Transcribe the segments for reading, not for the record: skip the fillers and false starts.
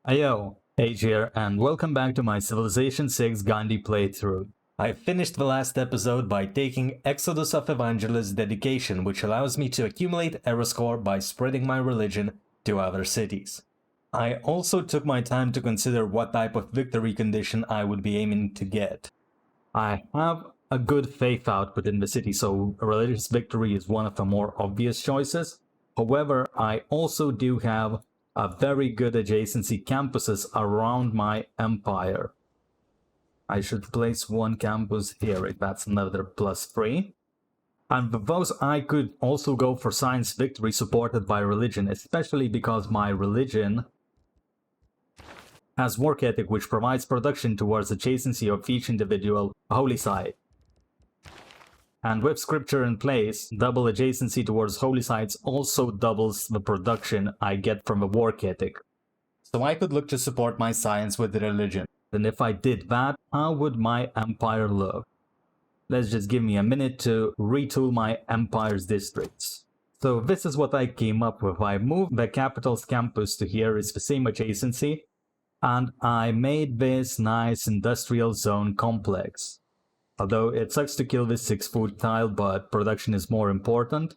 Ayo, Age here, and welcome back to my Civilization 6 Gandhi playthrough. I finished the last episode by taking Exodus of Evangelist Dedication, which allows me to accumulate era score by spreading my religion to other cities. I also took my time to consider what type of victory condition I would be aiming to get. I have a good faith output in the city, so religious victory is one of the more obvious choices. However, I also do have a very good adjacency campuses around my empire. I should place one campus here if that's another +3. And with those I could also go for science victory supported by religion, especially because my religion has work ethic which provides production towards adjacency of each individual holy site. And with scripture in place, double adjacency towards holy sites also doubles the production I get from a work ethic. So I could look to support my science with religion. And if I did that, how would my empire look? Let's just give me a minute to retool my empire's districts. So this is what I came up with. I moved the capital's campus to here, it's the same adjacency. And I made this nice industrial zone complex. Although it sucks to kill this 6-foot tile, but production is more important.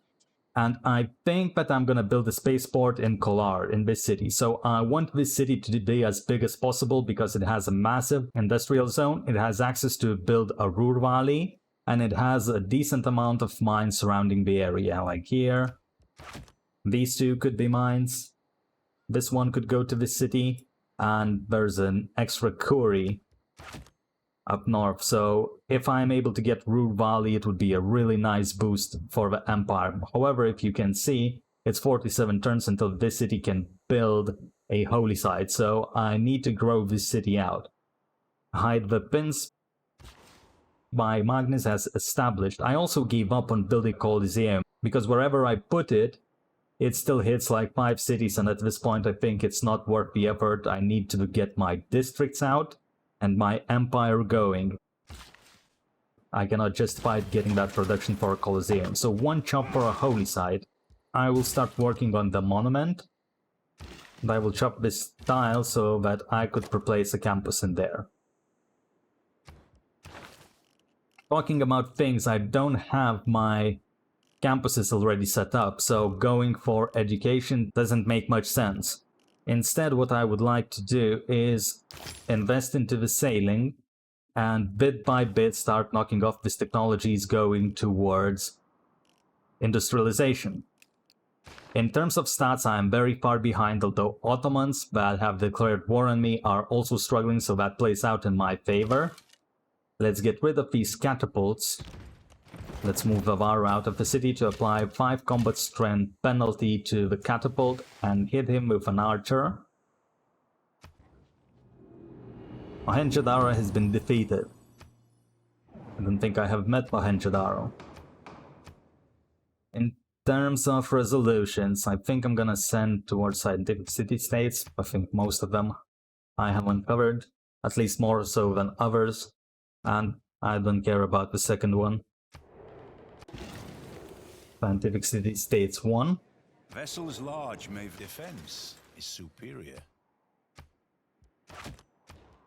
And I think that I'm gonna build a spaceport in Colorized, in this city. So I want this city to be as big as possible because it has a massive industrial zone. It has access to build a Ruhr Valley. And it has a decent amount of mines surrounding the area, like here. These two could be mines. This one could go to this city. And there's an extra quarry up north, so if I'm able to get Ruhr Valley, it would be a really nice boost for the empire. However, if you can see, it's 47 turns until this city can build a holy site, so I need to grow this city out. Hide the pins my Magnus has established. I also gave up on building Coliseum, because wherever I put it, it still hits like 5 cities, and at this point I think it's not worth the effort. I need to get my districts out and my empire going. I cannot justify getting that production for a Coliseum. So one chop for a holy site. I will start working on the monument. And I will chop this tile so that I could replace a campus in there. Talking about things, I don't have my campuses already set up, so going for education doesn't make much sense. Instead, what I would like to do is invest into the sailing and bit by bit start knocking off these technologies going towards industrialization. In terms of stats, I am very far behind, although Ottomans that have declared war on me are also struggling, so that plays out in my favor. Let's get rid of these catapults. Let's move Avar out of the city to apply 5 combat strength penalty to the catapult and hit him with an archer. Mohenjo-Daro has been defeated. I don't think I have met Mohenjo-Daro. In terms of resolutions, I think I'm gonna send towards scientific city-states. I think most of them I have uncovered, at least more so than others. And I don't care about the second one. Scientific city-states 1. Vessels large, may defense is superior.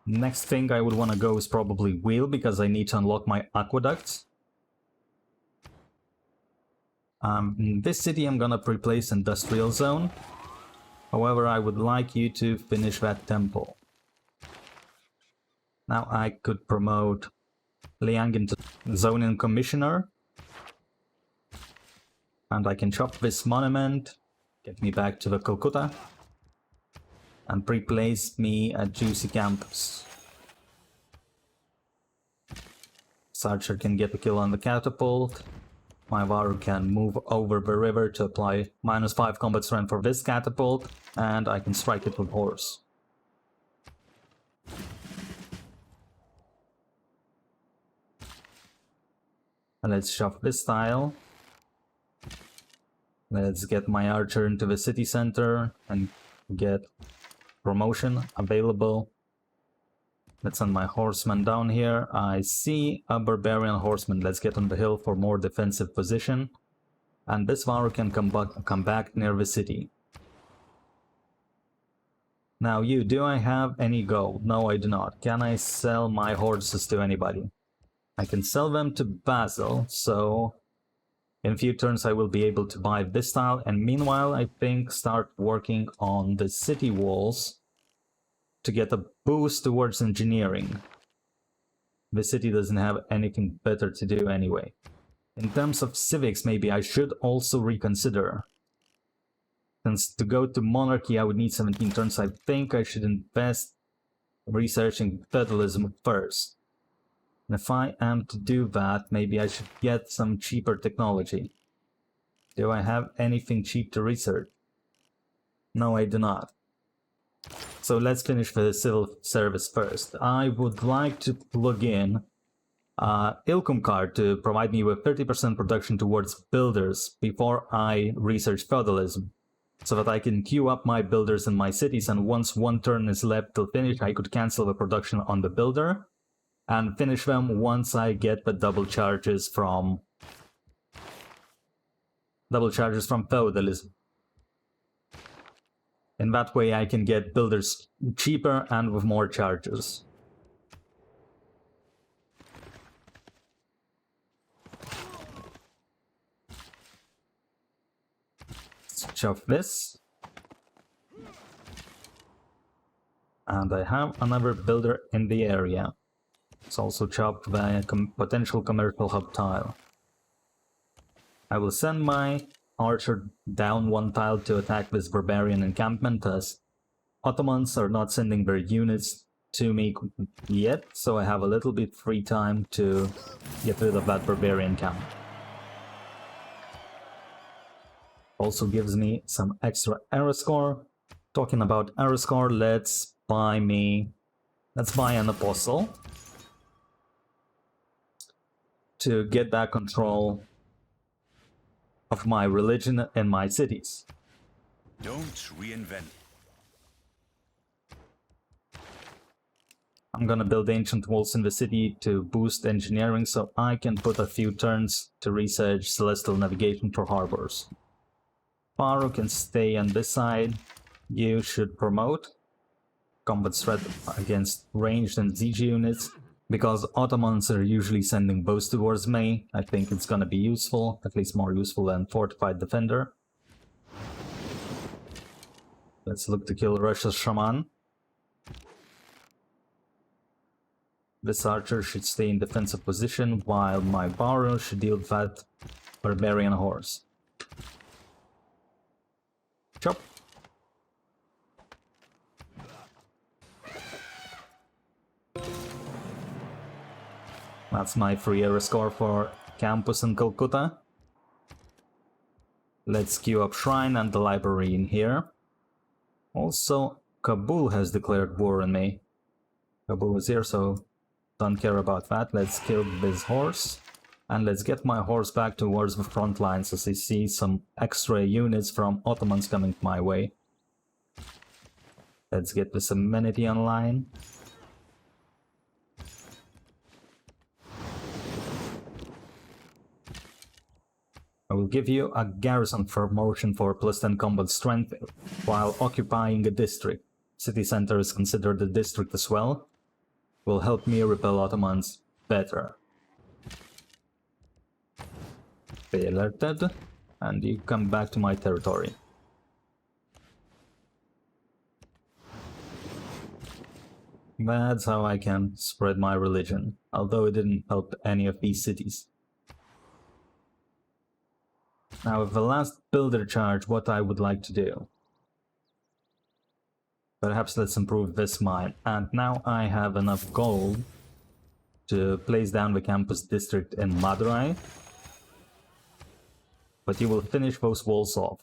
Next thing I would want to go is probably wheel, because I need to unlock my aqueducts. In this city I'm gonna replace industrial zone. However, I would like you to finish that temple. Now I could promote Liang into zoning commissioner. And I can chop this monument, get me back to the Calcutta, and replace me at Juicy Campus. Sarcher can get a kill on the catapult. My Varu can move over the river to apply -5 combat strength for this catapult, and I can strike it with horse. And let's shove this tile. Let's get my archer into the city center and get promotion available. Let's send my horseman down here. I see a barbarian horseman. Let's get on the hill for more defensive position. And this Varu can come back near the city. Now you, do I have any gold? No, I do not. Can I sell my horses to anybody? I can sell them to Basil, so in a few turns I will be able to buy this tile, and meanwhile I think start working on the city walls to get a boost towards engineering. The city doesn't have anything better to do anyway. In terms of civics, maybe I should also reconsider. Since to go to monarchy I would need 17 turns, I think I should invest researching feudalism first. And if I am to do that, maybe I should get some cheaper technology. Do I have anything cheap to research? No, I do not. So let's finish the civil service first. I would like to plug in Ilkum card to provide me with 30% production towards builders before I research feudalism, so that I can queue up my builders in my cities, and once one turn is left till finish, I could cancel the production on the builder and finish them once I get the double charges from feudalism. In that way I can get builders cheaper and with more charges. Switch off this. And I have another builder in the area. It's also chopped the potential commercial hub tile. I will send my archer down one tile to attack this barbarian encampment, as Ottomans are not sending their units to me yet, so I have a little bit free time to get rid of that barbarian camp. Also gives me some extra era score. Talking about era score, let's buy an apostle to get back control of my religion and my cities. Don't reinvent. I'm gonna build ancient walls in the city to boost engineering, so I can put a few turns to research celestial navigation for harbors. Pharaoh can stay on this side. You should promote combat threat against ranged and siege units. Because Ottomans are usually sending bows towards me, I think it's gonna be useful, at least more useful than Fortified Defender. Let's look to kill Russia's shaman. This archer should stay in defensive position, while my Pharaoh should deal with that barbarian horse. Chop! That's my free era score for campus in Calcutta. Let's queue up Shrine and the library in here. Also, Kabul has declared war on me. Kabul was here, so don't care about that. Let's kill this horse. And let's get my horse back towards the front lines, as I see some extra units from Ottomans coming my way. Let's get this amenity online. I will give you a garrison promotion for +10 combat strength while occupying a district. City center is considered a district as well. Will help me repel Ottomans better. Stay alerted, and you come back to my territory. That's how I can spread my religion, although it didn't help any of these cities. Now, with the last builder charge, what I would like to do. Perhaps let's improve this mine. And now I have enough gold to place down the campus district in Madurai. But you will finish those walls off.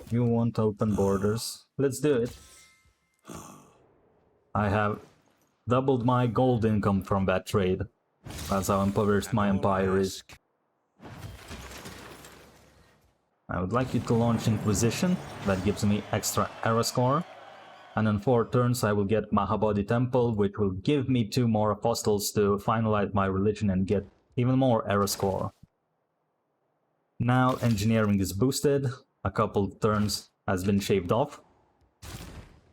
You want open borders? Let's do it. I have doubled my gold income from that trade. That's how impoverished my empire is. I would like you to launch Inquisition. That gives me extra era score. And in 4 turns I will get Mahabodhi Temple, which will give me 2 more apostles to finalize my religion and get even more error score. Now engineering is boosted, a couple turns has been shaved off.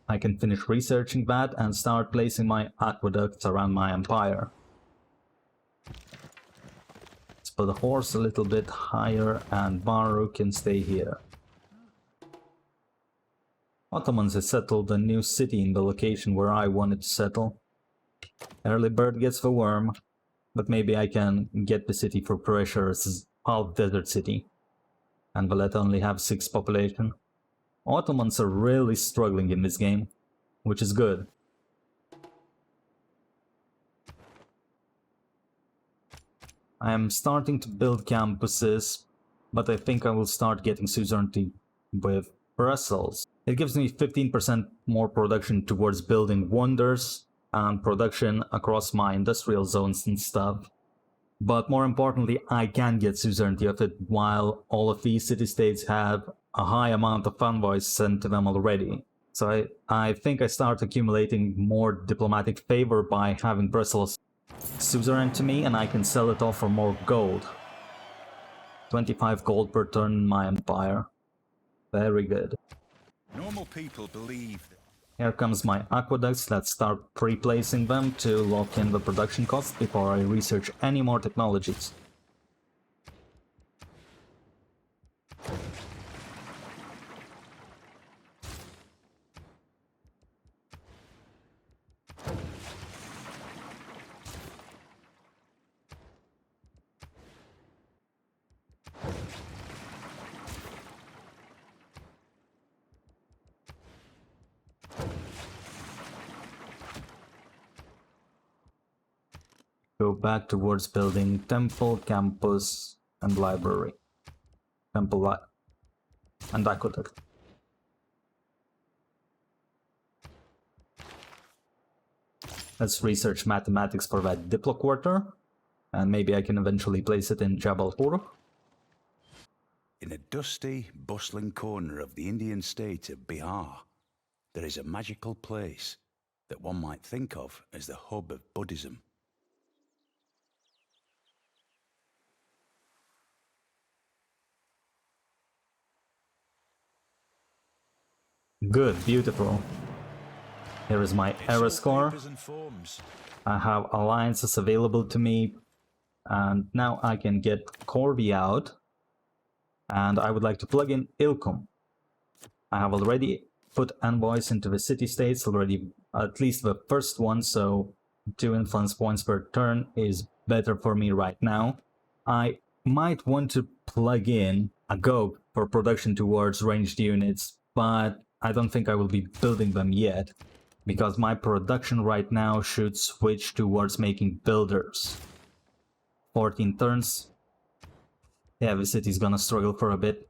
I can finish researching that and start placing my aqueducts around my empire. Let's put the horse a little bit higher and Baru can stay here. Ottomans has settled a new city in the location where I wanted to settle. Early bird gets the worm, but maybe I can get the city for pressure as half desert city. And Valletta only have 6 population. Ottomans are really struggling in this game, which is good. I am starting to build campuses, but I think I will start getting suzerainty with Brussels. It gives me 15% more production towards building wonders and production across my industrial zones and stuff. But more importantly, I can get suzerainty of it while all of these city-states have a high amount of envoys sent to them already. So I think I start accumulating more diplomatic favor by having Brussels suzerain to me, and I can sell it off for more gold. 25 gold per turn in my empire. Very good. Normal people believe that. Here comes my aqueducts. Let's start pre-placing them to lock in the production costs before I research any more technologies. Go back towards building temple, campus, and library. Temple and aqueduct. Let's research mathematics for that Diplo quarter, and maybe I can eventually place it in Jabal Hur. In a dusty, bustling corner of the Indian state of Bihar, there is a magical place that one might think of as the hub of Buddhism. Good, beautiful. Here is my error score. I have alliances available to me, and now I can get Corby out. And I would like to plug in Ilkum. I have already put envoys into the city-states, already at least the first one, so 2 influence points per turn is better for me right now. I might want to plug in a Go for production towards ranged units, but I don't think I will be building them yet, because my production right now should switch towards making builders. 14 turns. Yeah, the city's gonna struggle for a bit.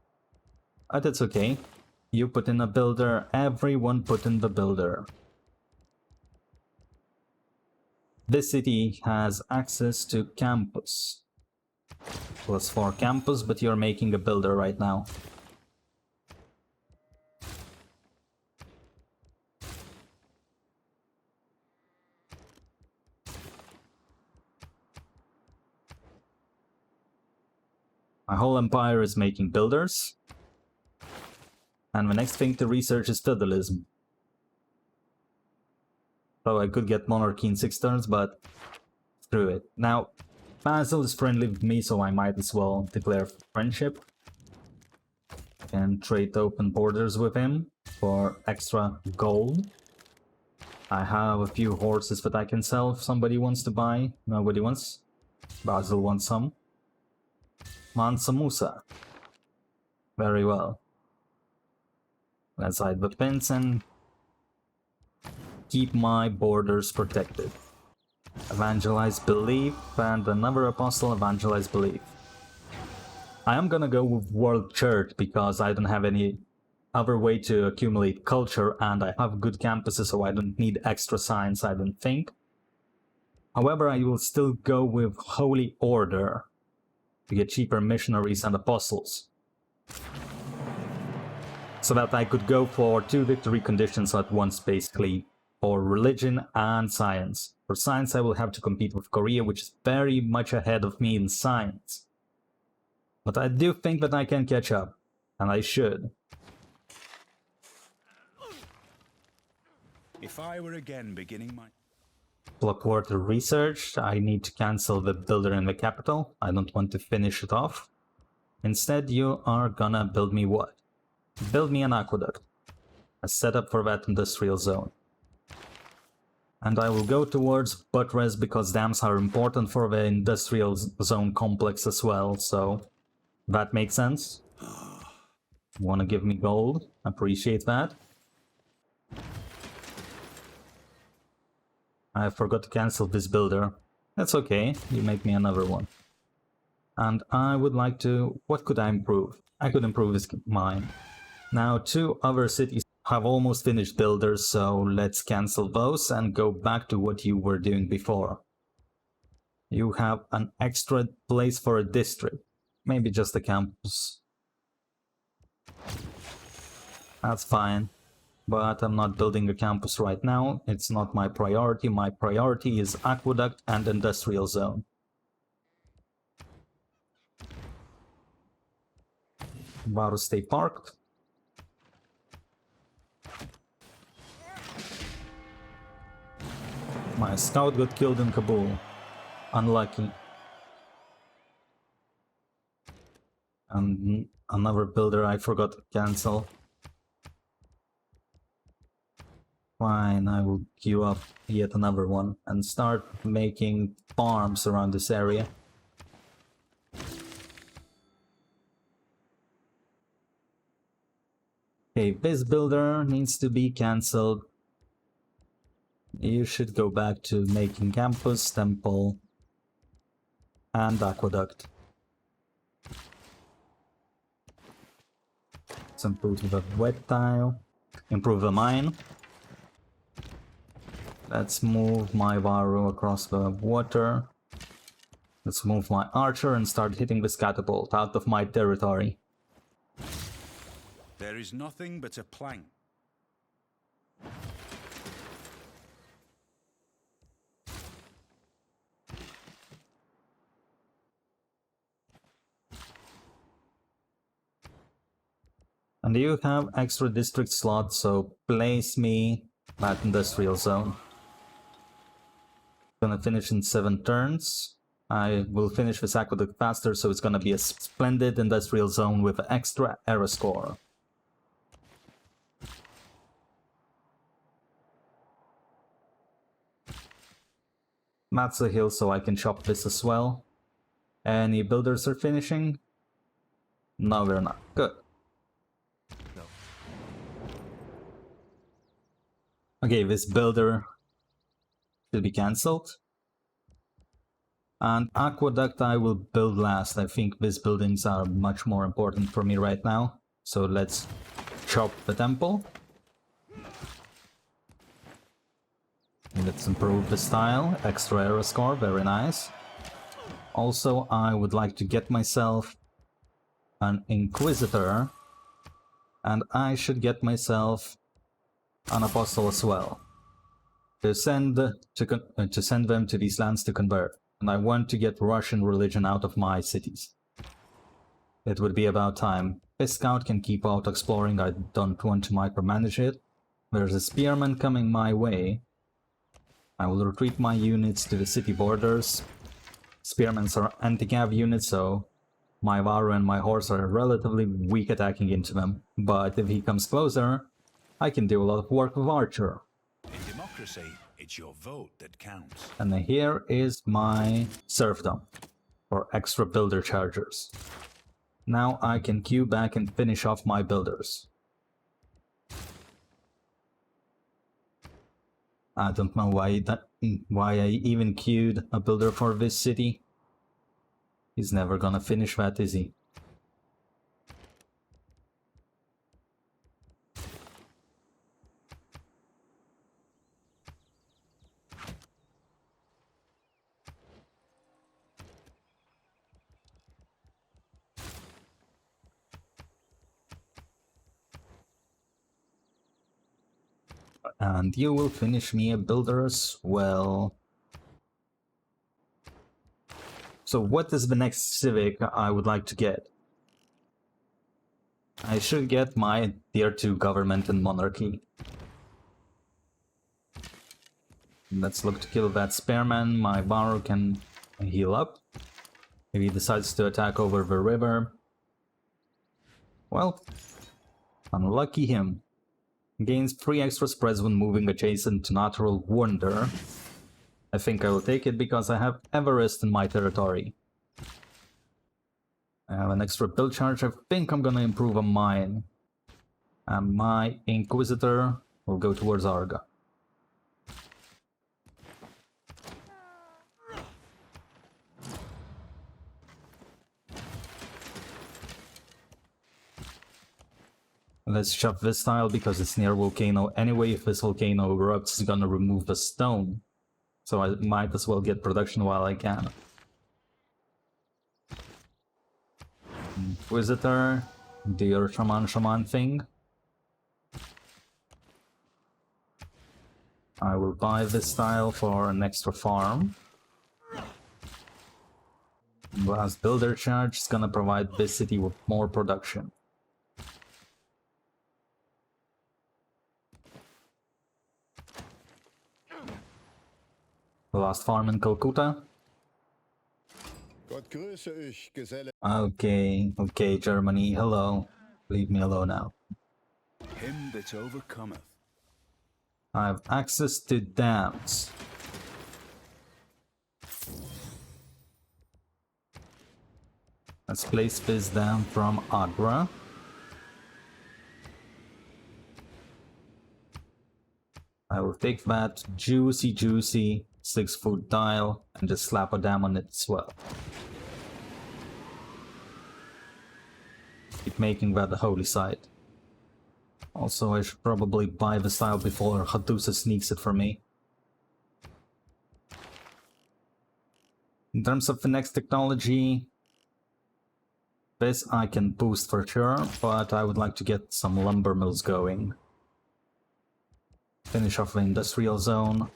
But that's okay. You put in a builder, everyone put in the builder. This city has access to campus. +4 campus, but you're making a builder right now. My whole empire is making builders. And the next thing to research is feudalism. So I could get monarchy in 6 turns, but screw it. Now, Basil is friendly with me, so I might as well declare friendship. Can trade open borders with him for extra gold. I have a few horses that I can sell if somebody wants to buy. Nobody wants. Basil wants some. Mansa Musa. Very well. Let's hide the pins and keep my borders protected. Evangelize belief, and another apostle evangelize belief. I am gonna go with World Church because I don't have any other way to accumulate culture, and I have good campuses, so I don't need extra science, I don't think. However, I will still go with Holy Order to get cheaper missionaries and apostles, so that I could go for 2 victory conditions at once, basically, for religion and science. For science, I will have to compete with Korea, which is very much ahead of me in science. But I do think that I can catch up, and I should. If I were again beginning my... Blockwater research, I need to cancel the builder in the capital. I don't want to finish it off. Instead, you are gonna build me what? Build me an aqueduct. A setup for that industrial zone. And I will go towards buttress because dams are important for the industrial zone complex as well, so that makes sense. Wanna give me gold? Appreciate that. I forgot to cancel this builder. That's okay, you make me another one. And I would like to... what could I improve? I could improve this mine. Now 2 other cities have almost finished builders, so let's cancel those and go back to what you were doing before. You have an extra place for a district. Maybe just a campus. That's fine. But I'm not building a campus right now. It's not my priority. My priority is aqueduct and industrial zone. Varu stay parked. My scout got killed in Kabul. Unlucky. And another builder I forgot to cancel. Fine, I will queue up yet another one and start making farms around this area. Okay, this builder needs to be cancelled. You should go back to making campus, temple, and aqueduct. Let's improve the wet tile, improve the mine. Let's move my Varu across the water. Let's move my archer and start hitting this catapult out of my territory. There is nothing but a plank. And you have extra district slots, so place me at industrial zone. Gonna finish in 7 turns. I will finish this aqueduct faster, so it's gonna be a splendid industrial zone with extra era score. That's a hill, so I can chop this as well. Any builders are finishing? No, they're not. Good. Okay, this builder should be cancelled. And aqueduct I will build last. I think these buildings are much more important for me right now. So let's chop the temple. Let's improve the style. Extra era score, very nice. Also, I would like to get myself an Inquisitor. And I should get myself an Apostle as well. To send them to these lands to convert. And I want to get Russian religion out of my cities. It would be about time. This scout can keep out exploring, I don't want to micromanage it. There's a spearman coming my way. I will retreat my units to the city borders. Spearmen are anti-cav units, so my Varu and my horse are relatively weak attacking into them. But if he comes closer, I can do a lot of work with Archer. In democracy, it's your vote that counts. And here is my serfdom for extra builder chargers. Now I can queue back and finish off my builders. I don't know why I even queued a builder for this city. He's never gonna finish that, is he? And you will finish me a builder as well. So what is the next civic I would like to get? I should get my tier 2 government and monarchy. Let's look to kill that spearman. My Baru can heal up. If he decides to attack over the river. Well, unlucky him. Gains 3 extra spreads when moving adjacent to natural wonder. I think I will take it because I have Everest in my territory. I have an extra build charge. I think I'm gonna improve on mine. And my Inquisitor will go towards Arga. Let's shove this tile because it's near volcano. Anyway, if this volcano erupts, it's gonna remove the stone. So I might as well get production while I can. Inquisitor, do your shaman thing. I will buy this tile for an extra farm. Last builder charge is gonna provide this city with more production. The last farm in Calcutta. Okay, Germany, hello. Leave me alone now. Him that overcometh. I have access to dams. Let's place this dam from Agra. I will take that juicy 6-foot tile and just slap a dam on it as well. Keep making that the holy site. Also, I should probably buy this tile before Hattusa sneaks it for me. In terms of the next technology, this I can boost for sure, but I would like to get some lumber mills going. Finish off the industrial zone.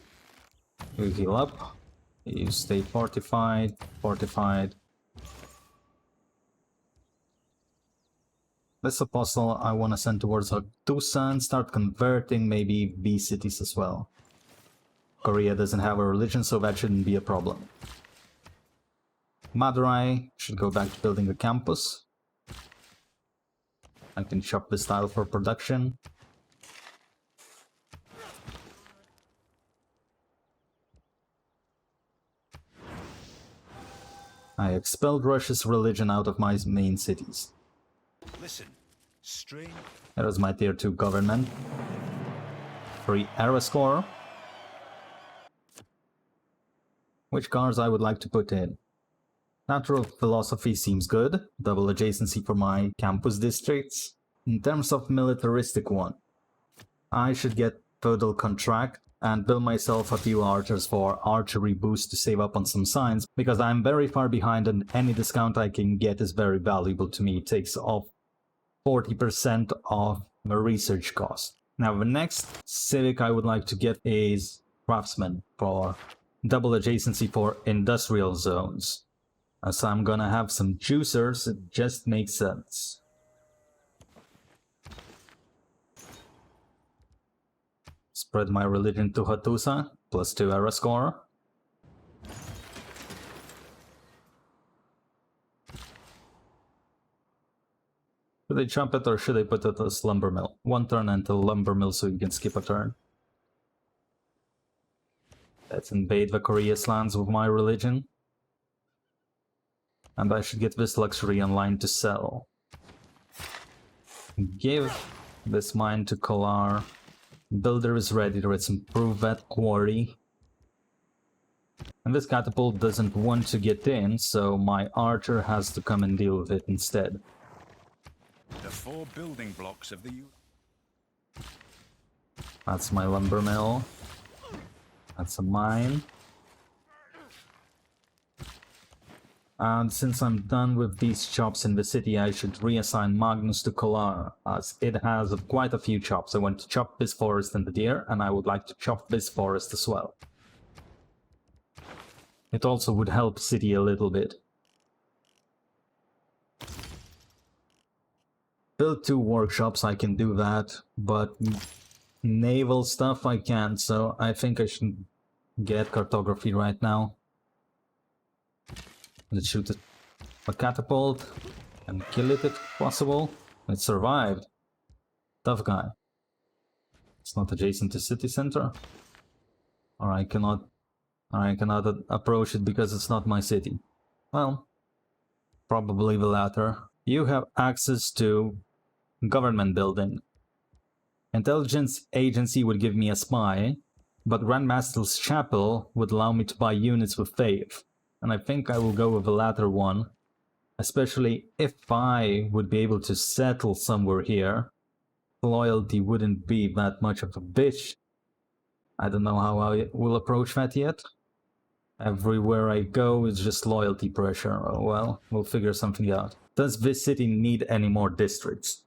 You heal up. You stay fortified. This apostle I want to send towards Hattusa and start converting maybe these cities as well. Korea doesn't have a religion, so that shouldn't be a problem. Madurai should go back to building a campus. I can shop this tile for production. I expelled Russia's religion out of my main cities. Listen, strange. That was my tier 2 government. 3 era score. Which cars I would like to put in? Natural philosophy seems good. Double adjacency for my campus districts. In terms of militaristic one, I should get feudal contract and build myself a few archers for archery boost to save up on some science, because I'm very far behind and any discount I can get is very valuable to me. It takes off 40% of the research cost. Now the next civic I would like to get is craftsman for double adjacency for industrial zones. As I'm gonna have some juicers, it just makes sense. Spread my religion to Hattusa, +2 era score. Should I chop it or should I put it as lumber mill? 1 turn until lumber mill so you can skip a turn. Let's invade the Korea's lands with my religion. And I should get this luxury online to sell. Give this mine to Kolar. Builder is ready, let's improve that quarry. And this catapult doesn't want to get in, so my archer has to come and deal with it instead. The 4 building blocks of the That's my lumber mill. That's a mine. And since I'm done with these chops in the city, I should reassign Magnus to Kolar, as it has quite a few chops. I want to chop this forest and the deer, and I would like to chop this forest as well. It also would help city a little bit. build 2 workshops, I can do that, but naval stuff I can't, so I think I should get cartography right now. Let's shoot a catapult and kill it if possible. It survived. Tough guy. It's not adjacent to city center. Or I cannot approach it because it's not my city. Well, probably the latter. You have access to government building. Intelligence agency would give me a spy, but Grandmaster's Chapel would allow me to buy units with faith. And I think I will go with the latter one, especially if I would be able to settle somewhere here. Loyalty wouldn't be that much of a bitch. I don't know how I will approach that yet. Everywhere I go is just loyalty pressure. Oh well, we'll figure something out. Does this city need any more districts?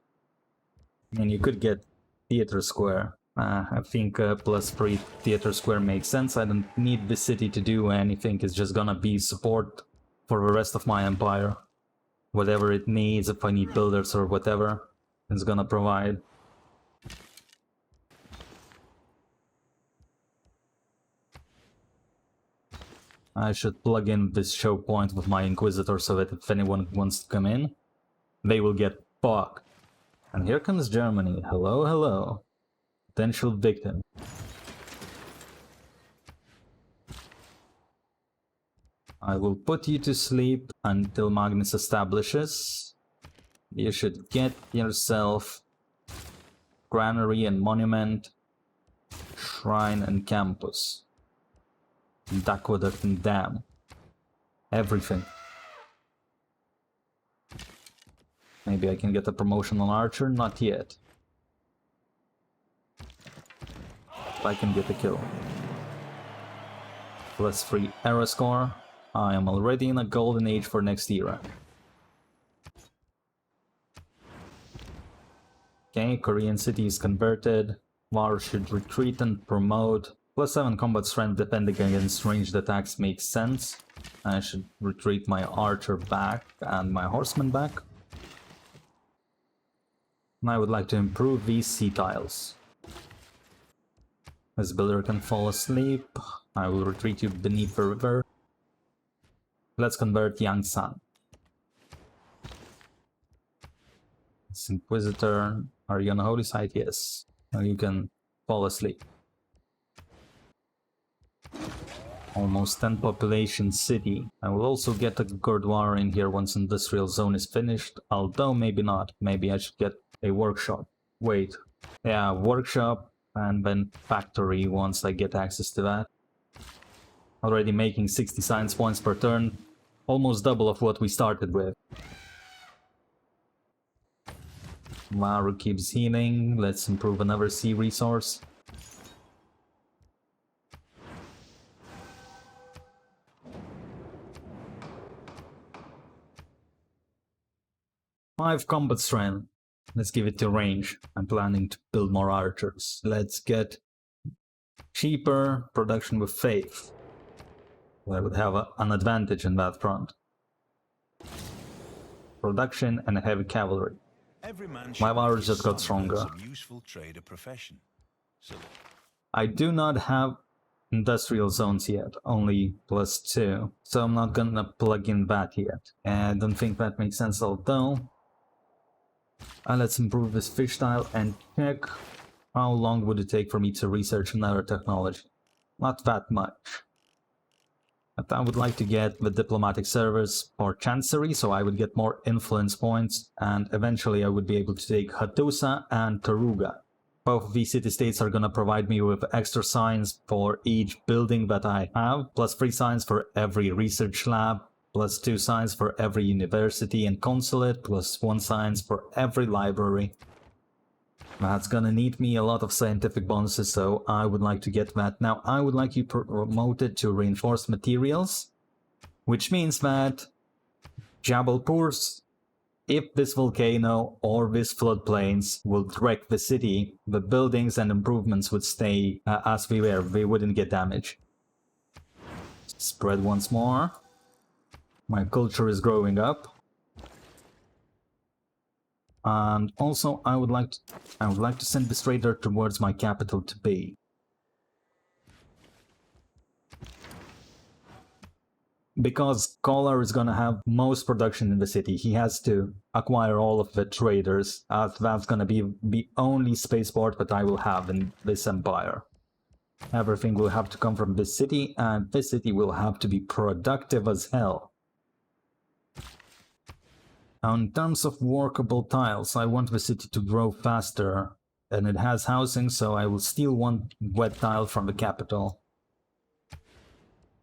I mean, you could get Theater Square. I think +3 Theater Square makes sense. I don't need the city to do anything. It's just gonna be support for the rest of my empire. Whatever it needs, if I need builders or whatever, it's gonna provide. I should plug in this show point with my Inquisitor so that if anyone wants to come in, they will get fucked. And here comes Germany. Hello, hello. Potential victim. I will put you to sleep until Magnus establishes. You should get yourself granary and monument, shrine and campus, and aqueduct and dam. Everything. Maybe I can get a promotion on Archer? Not yet. But I can get a kill. +3 era score. I am already in a golden age for next era. Okay, Korean city is converted. War should retreat and promote. +7 combat strength defending against ranged attacks makes sense. I should retreat my archer back and my horseman back. And I would like to improve these sea tiles. This builder can fall asleep. I will retreat you beneath the river. Let's convert Yangsan. This Inquisitor, are you on a holy site? Yes. Now you can fall asleep. Almost 10 population city. I will also get a Gurdwara in here once industrial zone is finished, although maybe not. Maybe I should get a workshop. Wait. Yeah, workshop and then factory once I get access to that. Already making 60 science points per turn. Almost double of what we started with. Maru keeps healing. Let's improve another sea resource. Five combat strength. Let's give it to range. I'm planning to build more archers. Let's get cheaper production with faith. I would have an advantage in that front. Production and heavy cavalry. My warriors just got stronger. I do not have industrial zones yet, only +2, so I'm not gonna plug in that yet. And I don't think that makes sense, although. Let's improve this fish tile and check how long would it take for me to research another technology. Not that much. But I would like to get the diplomatic service for Chancery, so I would get more influence points, and eventually I would be able to take Hattusa and Taruga. Both of these city-states are gonna provide me with extra signs for each building that I have, +3 signs for every research lab, +2 signs for every university and consulate, +1 signs for every library. That's gonna need me a lot of scientific bonuses, so I would like to get that. Now, I would like you promoted to reinforced materials, which means that Jabalpur's, if this volcano or this floodplains will wreck the city, the buildings and improvements would stay as they were. They wouldn't get damaged. Spread once more. My culture is growing up. And also, I would like to send this trader towards my capital to be. Because Kolar is gonna have most production in the city, he has to acquire all of the traders, as that's gonna be the only spaceport that I will have in this empire. Everything will have to come from this city, and this city will have to be productive as hell. Now, in terms of workable tiles, I want the city to grow faster, and it has housing, so I will still want wet tile from the capital.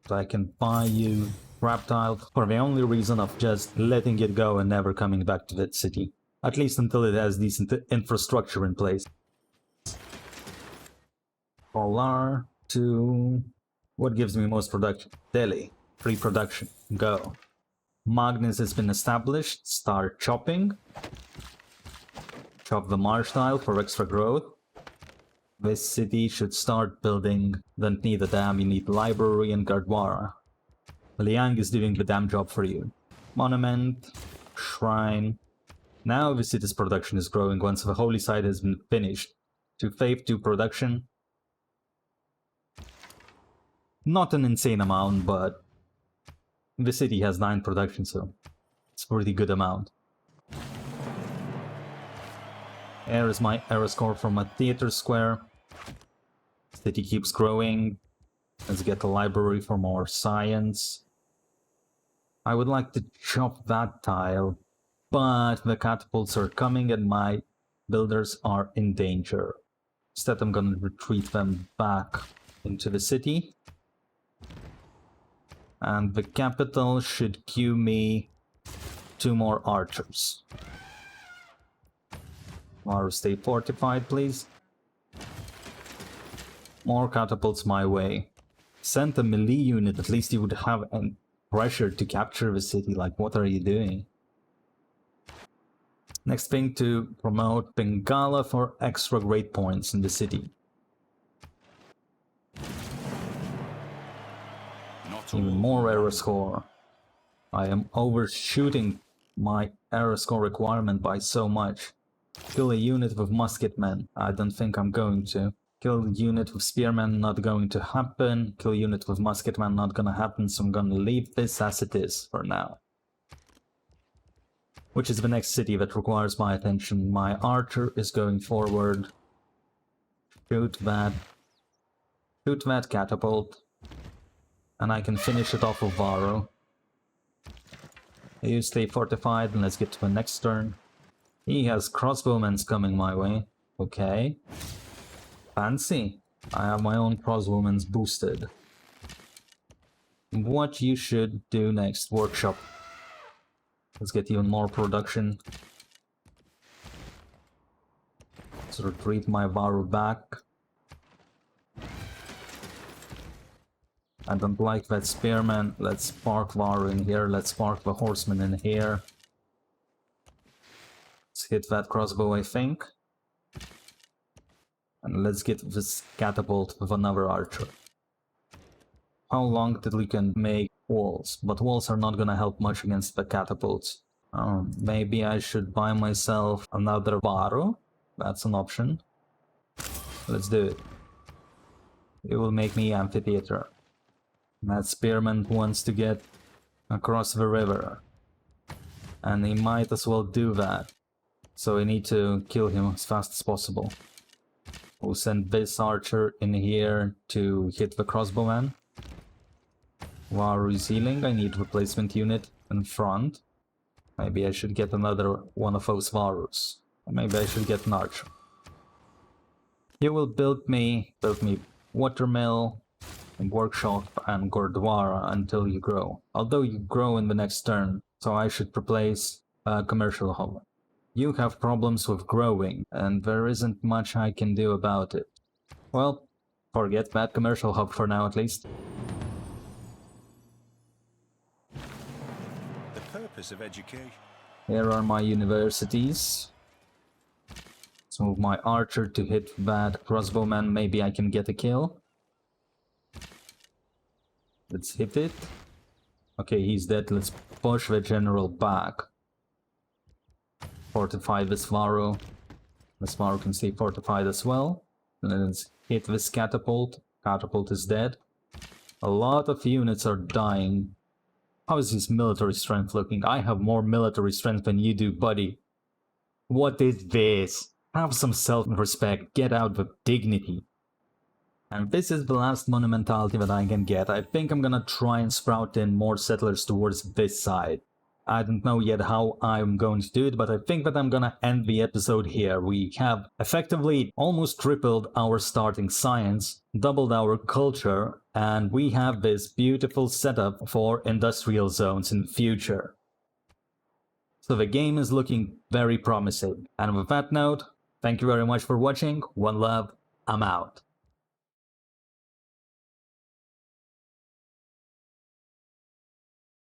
So I can buy you crap tile for the only reason of just letting it go and never coming back to that city. At least until it has decent infrastructure in place. Polar to... what gives me most production? Delhi. Free production. Go. Magnus has been established. Start chopping. Chop the marsh tile for extra growth. This city should start building. Don't need a dam, you need library and Gurdwara. Liang is doing the dam job for you. Monument, shrine. Now the city's production is growing once the holy site has been finished. To faith to production. Not an insane amount, but the city has 9 production, so it's a pretty good amount. Here is my error score from a theater square. City keeps growing. Let's get a library for more science. I would like to chop that tile, but the catapults are coming and my builders are in danger. Instead, I'm gonna retreat them back into the city. And the capital should queue me 2 more archers. Or stay fortified, please. More catapults my way. Send a melee unit, at least you would have pressure to capture the city. Like, what are you doing? Next thing, to promote Bengala for extra great points in the city. Even more error score. I am overshooting my error score requirement by so much. Kill a unit with musketmen. I don't think I'm going to. Kill a unit with spearmen, not going to happen. Kill a unit with musketmen, not gonna happen, so I'm gonna leave this as it is for now. Which is the next city that requires my attention. My archer is going forward. Shoot that catapult. And I can finish it off with Varro. You stay fortified and let's get to the next turn. He has crossbowmen coming my way. Okay. Fancy. I have my own crossbowmen boosted. What you should do next, workshop. Let's get even more production. Let's retreat my Varro back. I don't like that spearman. Let's park Varro in here. Let's park the horseman in here. Let's hit that crossbow, I think. And let's get this catapult with another archer. How long till we can make walls? But walls are not gonna help much against the catapults. Maybe I should buy myself another Varro. That's an option. Let's do it. It will make me amphitheater. That spearman wants to get across the river. And he might as well do that. So we need to kill him as fast as possible. We'll send this archer in here to hit the crossbowman. Varro is healing. I need replacement unit in front. Maybe I should get another one of those Varros. Maybe I should get an archer. You will build me watermill, workshop and Gurdwara until you grow. Although you grow in the next turn, so I should replace a commercial hub. You have problems with growing, and there isn't much I can do about it. Well, forget that commercial hub for now at least. The purpose of education. Here are my universities. So move my archer to hit that crossbowman, maybe I can get a kill. Let's hit it. Okay, he's dead. Let's push the general back. Fortify Visvaru. Visvaru can stay fortified as well. And then let's hit this catapult. Catapult is dead. A lot of units are dying. How is his military strength looking? I have more military strength than you do, buddy. What is this? Have some self-respect. Get out with dignity. And this is the last monumentality that I can get. I think I'm gonna try and sprout in more settlers towards this side. I don't know yet how I'm going to do it, but I think that I'm gonna end the episode here. We have effectively almost tripled our starting science, doubled our culture, and we have this beautiful setup for industrial zones in the future. So the game is looking very promising. And with that note, thank you very much for watching. One love, I'm out.